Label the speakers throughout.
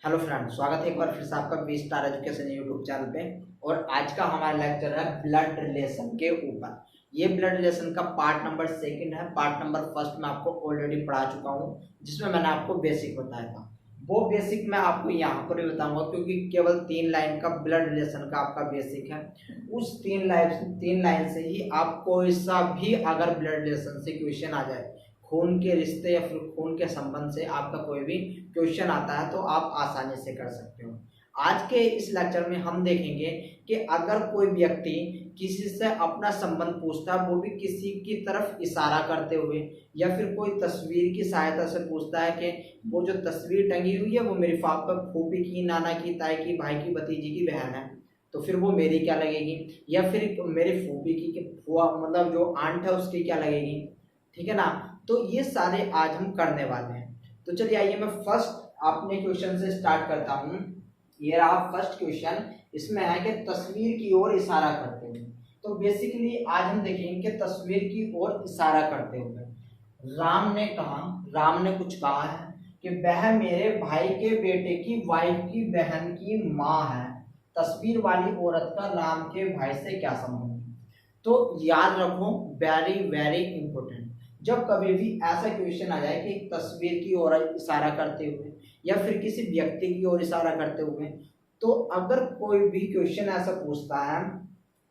Speaker 1: Hello friend, स्वागत है एक बार फिर से आपका B star education YouTube channel पे। और आज का हमारा लेक्चर है ब्लड रिलेशन के ऊपर। ये ब्लड रिलेशन का पार्ट नंबर सेकंड है। पार्ट नंबर फर्स्ट में आपको ऑलरेडी पढ़ा चुका हूँ, जिसमें मैंने आपको बेसिक बताया था। वो बेसिक मैं आपको यहाँ पर भी बताऊंगा, क्योंकि केवल 3 लाइन का ब्लड रिलेशन का आपका बेसिक है। उस 3 लाइन से ही आप कोई सा भी अगर ब्लड रिलेशन से क्वेश्चन आ जाए, खून के रिश्ते या फिर खून के संबंध से आपका कोई भी क्वेश्चन आता है, तो आप आसानी से कर सकते हो। आज के इस लेक्चर में हम देखेंगे कि अगर कोई व्यक्ति किसी से अपना संबंध पूछता है, वो भी किसी की तरफ इशारा करते हुए, या फिर कोई तस्वीर की सहायता से पूछता है कि वो जो तस्वीर टंगी हुई है वो मेरी फूफी की, नाना की, ताई की, भाई की, भतीजी की बहन है, तो फिर वो मेरी क्या लगेगी। या फिर मेरी फूफी की फुआ मतलब जो आंट है उसकी क्या लगेगी। ठीक है ना। तो ये सारे आज हम करने वाले हैं। तो चलिए आइए मैं फर्स्ट अपने क्वेश्चन से स्टार्ट करता हूँ। ये रहा फर्स्ट क्वेश्चन। इसमें है कि तस्वीर की ओर इशारा करते हुए। तो बेसिकली आज हम देखेंगे कि तस्वीर की ओर इशारा करते हुए राम ने कुछ कहा है कि वह मेरे भाई के बेटे की वाइफ की बहन की माँ है। तस्वीर वाली औरत का राम के भाई से क्या संबंध है। तो याद रखो, वेरी वेरी इंपॉर्टेंट। जब कभी भी ऐसा क्वेश्चन आ जाए कि तस्वीर की ओर इशारा करते हुए या फिर किसी व्यक्ति की ओर इशारा करते हुए, तो अगर कोई भी क्वेश्चन ऐसा पूछता है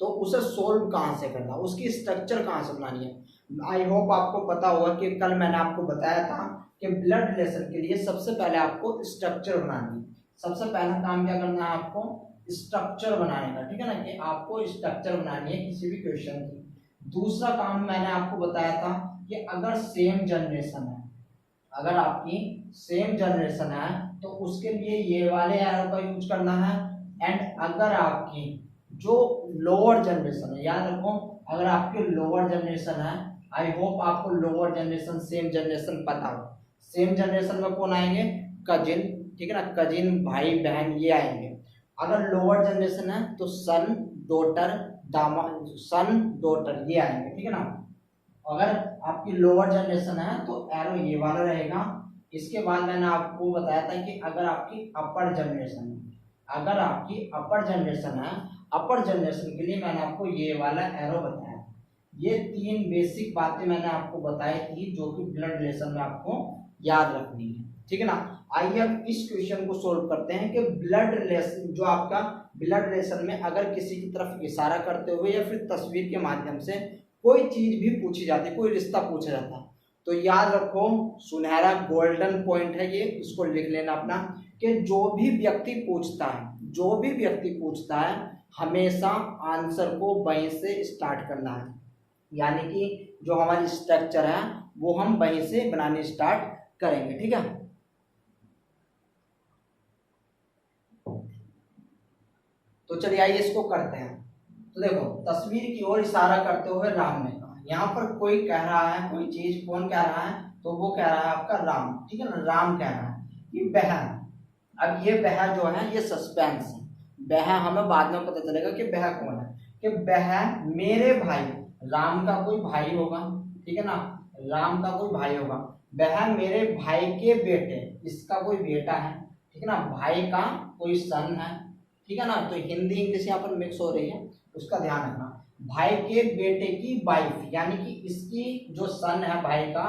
Speaker 1: तो उसे सोल्व कहाँ से करना, उसकी स्ट्रक्चर कहाँ से बनानी है। आई होप आपको पता होगा कि कल मैंने आपको बताया था कि ब्लड रिलेशन के लिए सबसे पहले आपको स्ट्रक्चर बनानी है। सबसे पहला काम क्या करना है आपको, स्ट्रक्चर बनाने का। ठीक है ना, कि आपको स्ट्रक्चर बनानी है किसी भी क्वेश्चन की। दूसरा काम मैंने आपको बताया था कि अगर सेम जनरेशन है, अगर आपकी सेम जनरेशन है तो उसके लिए ये वाले एरो का यूज करना है। एंड अगर आपकी जो लोअर जनरेशन है, याद रखो, अगर आपकी लोअर जनरेशन है, आई होप आपको लोअर जनरेशन सेम जनरेशन पता हो। सेम जनरेशन में कौन आएंगे, कजिन। ठीक है ना, कजिन भाई बहन ये आएंगे। अगर लोअर जनरेशन है तो सन डॉटर दामाद, सन डॉटर ये आएंगे। ठीक है ना। अगर आपकी लोअर जनरेशन है तो एरो ये वाला रहेगा। इसके बाद मैंने आपको बताया था कि अगर आपकी अपर जनरेशन है, अगर आपकी अपर जनरेशन है, अपर जनरेशन के लिए मैंने आपको ये वाला एरो बताया। ये 3 बेसिक बातें मैंने आपको बताई थी जो कि ब्लड रिलेशन में आपको याद रखनी है। ठीक है ना। आइए अब इस क्वेश्चन को सोल्व करते हैं कि ब्लड रिलेशन, जो आपका ब्लड रिलेशन में अगर किसी की तरफ इशारा करते हुए या फिर तस्वीर के माध्यम से कोई चीज भी पूछी जाती, कोई रिश्ता पूछा जाता, तो याद रखो, सुनहरा गोल्डन पॉइंट है ये, इसको लिख लेना अपना, कि जो भी व्यक्ति पूछता है, जो भी व्यक्ति पूछता है, हमेशा आंसर को वहीं से स्टार्ट करना है। यानी कि जो हमारी स्ट्रक्चर है वो हम वहीं से बनाने स्टार्ट करेंगे। ठीक है। तो चलिए आइए इसको करते हैं। तो देखो, तस्वीर की ओर इशारा करते हुए राम ने कहा। यहाँ पर कोई कह रहा है कोई चीज, कौन कह रहा है, तो वो कह रहा है आपका राम। ठीक है ना, राम कह रहा है कि वह। अब ये वह जो है ये सस्पेंस है। वह हमें बाद में पता चलेगा कि वह कौन है। कि वह मेरे भाई, राम का कोई भाई होगा। ठीक है ना, राम का कोई भाई होगा। वह मेरे भाई के बेटे, इसका कोई बेटा है। ठीक है ना, भाई का कोई सन है। ठीक है ना, तो हिंदी इंग्लिश यहाँ पर मिक्स हो रही है, उसका ध्यान रखना। भाई के बेटे की वाइफ, यानी कि इसकी जो सन है भाई का,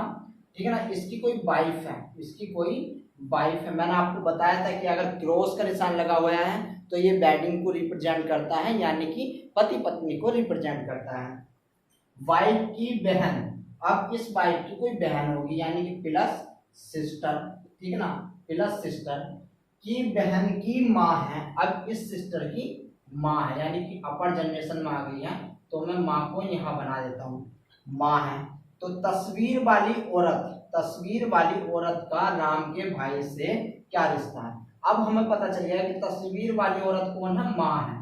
Speaker 1: ठीक है ना, इसकी कोई वाइफ है, इसकी कोई वाइफ है। मैंने आपको बताया था कि अगर क्रॉस का निशान लगा हुआ है तो ये वेडिंग को रिप्रेजेंट करता है, यानी कि पति पत्नी को रिप्रेजेंट करता है। वाइफ की बहन, अब इस वाइफ की कोई बहन होगी, यानी कि प्लस सिस्टर। ठीक है ना, प्लस सिस्टर की बहन की माँ है। अब इस सिस्टर की माँ है, यानी कि अपर जनरेशन में आ गई है, तो मैं माँ को यहाँ बना देता हूँ, माँ है। तो तस्वीर वाली औरत, तस्वीर वाली औरत का राम के भाई से क्या रिश्ता है। अब हमें पता चल गया कि तस्वीर वाली औरत कौन है, माँ है।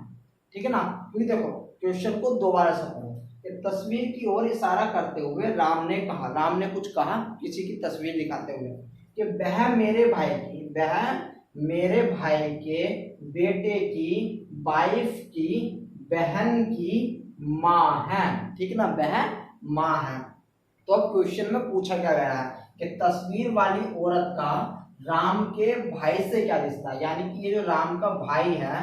Speaker 1: ठीक है ना, क्योंकि देखो क्वेश्चन को दोबारा से पढ़ो। कि तस्वीर की ओर इशारा करते हुए राम ने कहा, राम ने कुछ कहा किसी की तस्वीर दिखाते हुए, कि वह मेरे भाई की, वह मेरे भाई के बेटे की वाइफ की बहन की माँ है। ठीक है ना, वह माँ है। तो अब क्वेश्चन में पूछा क्या गया है कि तस्वीर वाली औरत का राम के भाई से क्या रिश्ता है, यानी कि ये जो राम का भाई है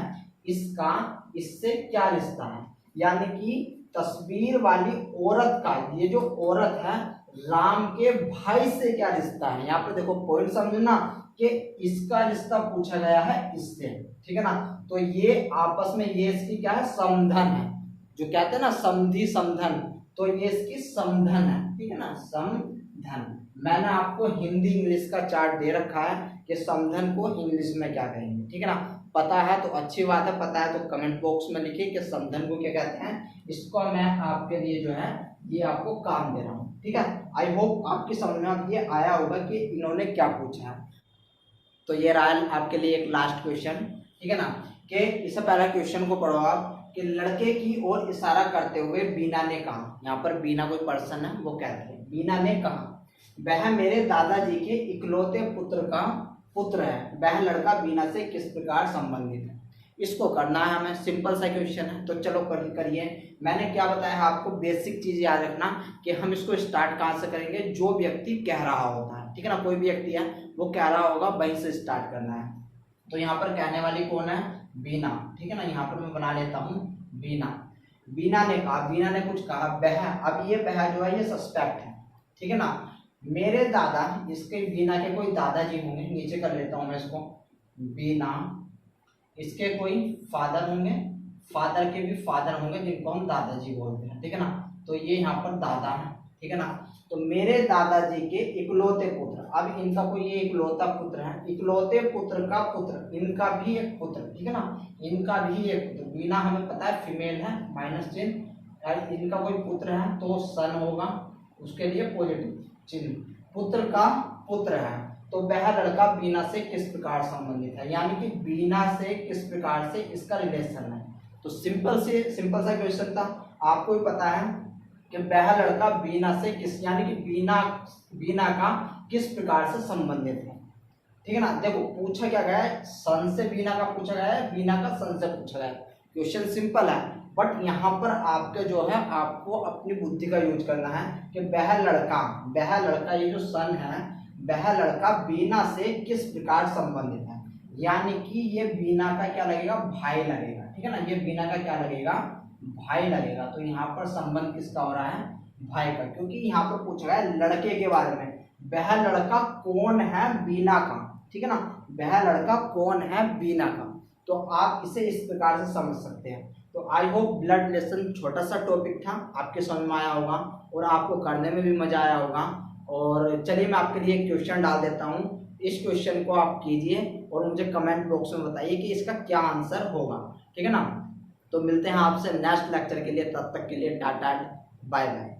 Speaker 1: इसका इससे क्या रिश्ता है, यानी कि तस्वीर वाली औरत का, ये जो औरत है राम के भाई से क्या रिश्ता है। यहाँ पर देखो पॉइंट समझना कि इसका रिश्ता पूछा गया है इससे, ठीक है ना। तो ये आपस में ये इसकी क्या है, समधन है, जो कहते हैं ना समधि समधन, तो ये इसकी समधन है, ठीक है ना, समधन। मैंने आपको हिंदी इंग्लिश का चार्ट दे रखा है कि समधन को इंग्लिश में क्या कहेंगे, ठीक है ना। पता है तो अच्छी बात है, पता है तो कमेंट बॉक्स में लिखिए कि समधन को क्या कहते हैं। इसको मैं आपके लिए जो है ये आपको काम दे रहा हूँ, ठीक है। आई होप आपकी समझ में अब ये आया होगा कि इन्होंने क्या पूछा है। तो ये रहा आपके लिए एक लास्ट क्वेश्चन, ठीक है ना, कि इससे पहला क्वेश्चन को पढ़ो आप कि लड़के की ओर इशारा करते हुए बीना ने कहा, यहाँ पर बीना कोई पर्सन है वो कहते हैं, बीना ने कहा वह मेरे दादाजी के इकलौते पुत्र का पुत्र है, वह लड़का बीना से किस प्रकार संबंधित है। इसको करना है हमें, सिंपल सा क्वेश्चन है, तो चलो करिए। मैंने क्या बताया आपको, बेसिक चीज याद रखना कि हम इसको स्टार्ट कहाँ से करेंगे, जो व्यक्ति कह रहा होता है, ठीक है ना, कोई भी व्यक्ति है वो कह रहा होगा वहीं से स्टार्ट करना है। तो यहाँ पर कहने वाली कौन है, बीना, ठीक है ना। यहाँ पर मैं बना लेता हूँ बीना। बीना ने कहा, बीना ने कुछ कहा, वह, अब ये वह जो है ये सस्पेक्ट है, ठीक है ना। मेरे दादा, इसके बीना के कोई दादाजी होंगे, नीचे कर लेता हूँ मैं इसको, बीना इसके कोई फादर होंगे, फादर के भी फादर होंगे जिनको हम दादाजी बोलते हैं, ठीक है ना। तो ये यहाँ पर दादा है, ठीक है ना। तो मेरे दादाजी के इकलौते पुत्र, अब इनका कोई ये इकलौता पुत्र है, इकलौते पुत्र का पुत्र, इनका भी एक पुत्र, ठीक है ना, इनका भी एक पुत्र, बीना हमें पता है फीमेल है, माइनस चिन्ह, इनका कोई पुत्र है तो सन होगा, उसके लिए पॉजिटिव चिन्ह, पुत्र का पुत्र है, तो वह लड़का बीना से किस प्रकार संबंधित है, यानी कि बीना से किस प्रकार से इसका रिलेशन है। तो सिंपल सा क्वेश्चन था, आपको भी पता है कि वह लड़का बीना से किस, यानी कि बीना का किस प्रकार से संबंधित है, ठीक है ना। देखो पूछा क्या गया है, सन से बीना का पूछा गया है, बीना का सन से पूछा गया है। क्वेश्चन सिंपल है, बट यहाँ पर आपके जो है आपको अपनी बुद्धि का यूज करना है कि वह लड़का ये जो सन है वह लड़का बीना से किस प्रकार संबंधित है, यानी कि ये बीना का क्या लगेगा, भाई लगेगा, ठीक है ना। ये बीना का क्या लगेगा, भाई लगेगा। तो यहाँ पर संबंध किसका हो रहा है, भाई का, क्योंकि यहाँ पर पूछा गया है लड़के के बारे में, वह लड़का कौन है, बीना का, ठीक है ना, वह लड़का कौन है, बीना का। तो आप इसे इस प्रकार से समझ सकते हैं। तो आई होप ब्लड रिलेशन छोटा सा टॉपिक था, आपके समझ में आया होगा और आपको करने में भी मजा आया होगा। और चलिए मैं आपके लिए एक क्वेश्चन डाल देता हूँ, इस क्वेश्चन को आप कीजिए और मुझे कमेंट बॉक्स में बताइए कि इसका क्या आंसर होगा, ठीक है ना। तो मिलते हैं आपसे नेक्स्ट लेक्चर के लिए, तब तक के लिए टाटा बाय बाय।